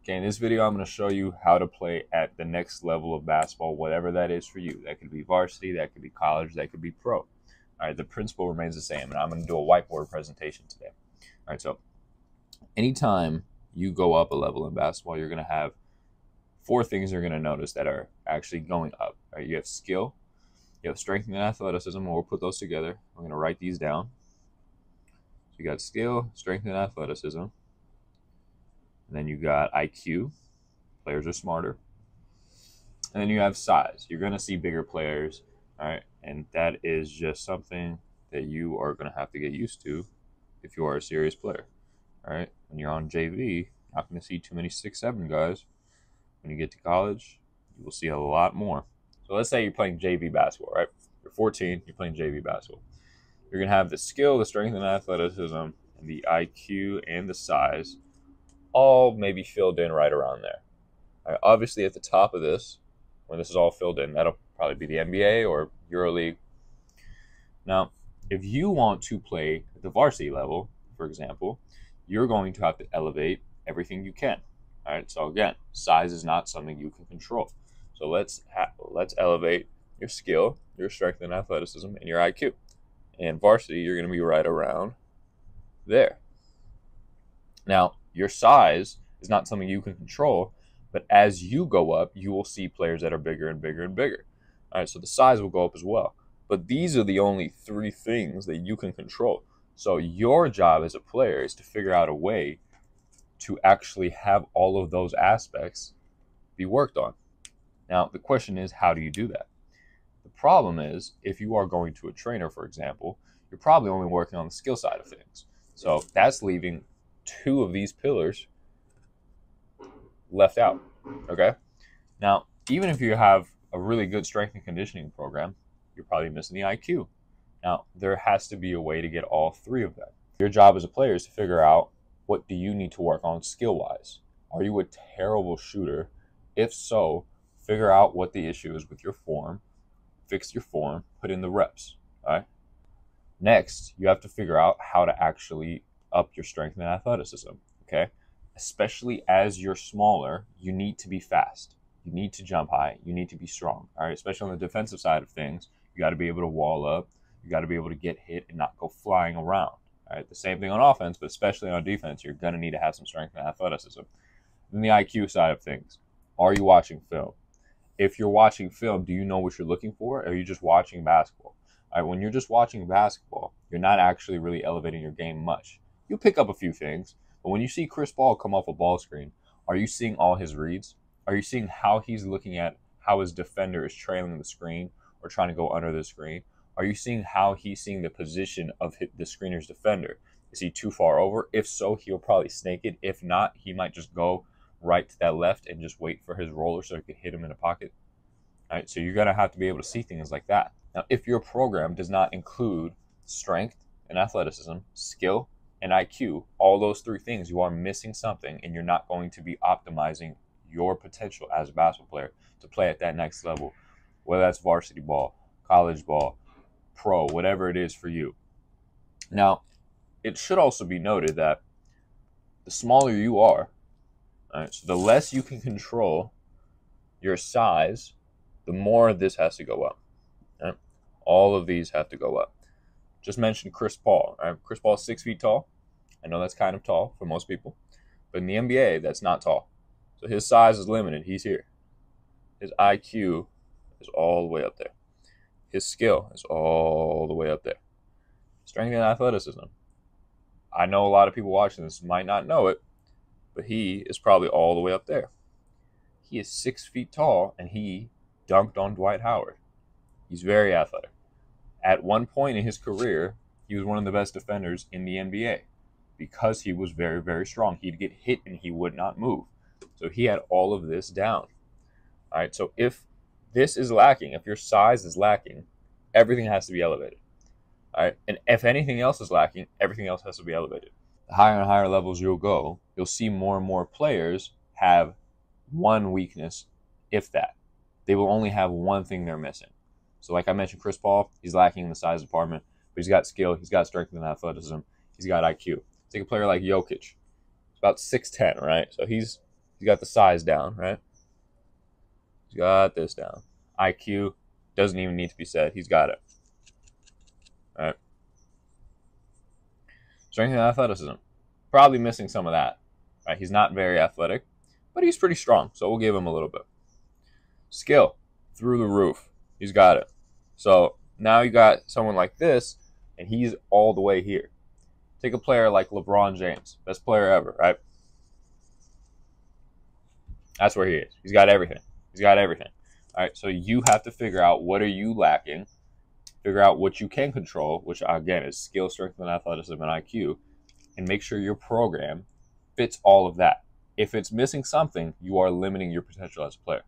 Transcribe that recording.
Okay, in this video, I'm going to show you how to play at the next level of basketball, whatever that is for you. That could be varsity, that could be college, that could be pro. All right, the principle remains the same, and I'm going to do a whiteboard presentation today. All right, so anytime you go up a level in basketball, you're going to have four things you're going to notice that are actually going up. All right, you have skill, you have strength and athleticism, and we'll put those together. I'm going to write these down. So you got skill, strength, and athleticism. And then you got IQ. Players are smarter. And then you have size. You're going to see bigger players, all right? And that is just something that you are going to have to get used to if you are a serious player, all right? When you're on JV, you're not going to see too many 6'7" guys. When you get to college, you will see a lot more. So let's say you're playing JV basketball, right? You're 14, you're playing JV basketball. You're going to have the skill, the strength and athleticism, and the IQ and the size all maybe filled in right around there. All right, obviously, at the top of this, when this is all filled in, that'll probably be the NBA or EuroLeague. Now, if you want to play at the varsity level, for example, you're going to have to elevate everything you can. All right, so again, size is not something you can control. So let's elevate your skill, your strength and athleticism, and your IQ. And varsity, you're going to be right around there. Now, your size is not something you can control, but as you go up, you will see players that are bigger and bigger and bigger. All right, so the size will go up as well. But these are the only three things that you can control. So your job as a player is to figure out a way to actually have all of those aspects be worked on. Now, the question is, how do you do that? The problem is, if you are going to a trainer, for example, you're probably only working on the skill side of things. So that's leaving two of these pillars left out, okay? Now, even if you have a really good strength and conditioning program, you're probably missing the IQ. Now, there has to be a way to get all three of them. Your job as a player is to figure out, what do you need to work on skill-wise? Are you a terrible shooter? If so, figure out what the issue is with your form, fix your form, put in the reps, all right? Next, you have to figure out how to actually up your strength and athleticism, okay? Especially as you're smaller, you need to be fast. You need to jump high. You need to be strong, all right? Especially on the defensive side of things, you got to be able to wall up. You got to be able to get hit and not go flying around, all right? The same thing on offense, but especially on defense, you're going to need to have some strength and athleticism. Then the IQ side of things, are you watching film? If you're watching film, do you know what you're looking for? Or are you just watching basketball? All right, when you're just watching basketball, you're not actually really elevating your game much. You'll pick up a few things, but when you see Chris Paul come off a ball screen, are you seeing all his reads? Are you seeing how he's looking at how his defender is trailing the screen or trying to go under the screen? Are you seeing how he's seeing the position of the screener's defender? Is he too far over? If so, he'll probably snake it. If not, he might just go right to that left and just wait for his roller so he could hit him in the pocket. All right, so you're going to have to be able to see things like that. Now, if your program does not include strength and athleticism, skill, and IQ, all those three things, you are missing something and you're not going to be optimizing your potential as a basketball player to play at that next level, whether that's varsity ball, college ball, pro, whatever it is for you. Now, it should also be noted that the smaller you are, all right, so the less you can control your size, the more this has to go up. Right? All of these have to go up. Just mentioned Chris Paul. Right? Chris Paul is 6 feet tall. I know that's kind of tall for most people. But in the NBA, that's not tall. So his size is limited. He's here. His IQ is all the way up there. His skill is all the way up there. Strength and athleticism. I know a lot of people watching this might not know it, but he is probably all the way up there. He is 6 feet tall, and he dunked on Dwight Howard. He's very athletic. At one point in his career, he was one of the best defenders in the NBA because he was very, very strong. He'd get hit and he would not move. So he had all of this down. All right, so if this is lacking, if your size is lacking, everything has to be elevated. All right, and if anything else is lacking, everything else has to be elevated. The higher and higher levels you'll go, you'll see more and more players have one weakness, if that. They will only have one thing they're missing. So like I mentioned, Chris Paul, he's lacking in the size department, but he's got skill, he's got strength and athleticism, he's got IQ. Take a player like Jokic. He's about 6'10", right? So he's He's got the size down, right? He's got this down. IQ doesn't even need to be said. He's got it. All right. Strength and athleticism. Probably missing some of that. Right? He's not very athletic, but he's pretty strong, so we'll give him a little bit. Skill. Through the roof. He's got it. So now you got someone like this, and he's all the way here. Take a player like LeBron James. Best player ever, right? That's where he is. He's got everything. He's got everything. All right, so you have to figure out what are you lacking, figure out what you can control, which again is skill, strength, and athleticism, and IQ, and make sure your program fits all of that. If it's missing something, you are limiting your potential as a player.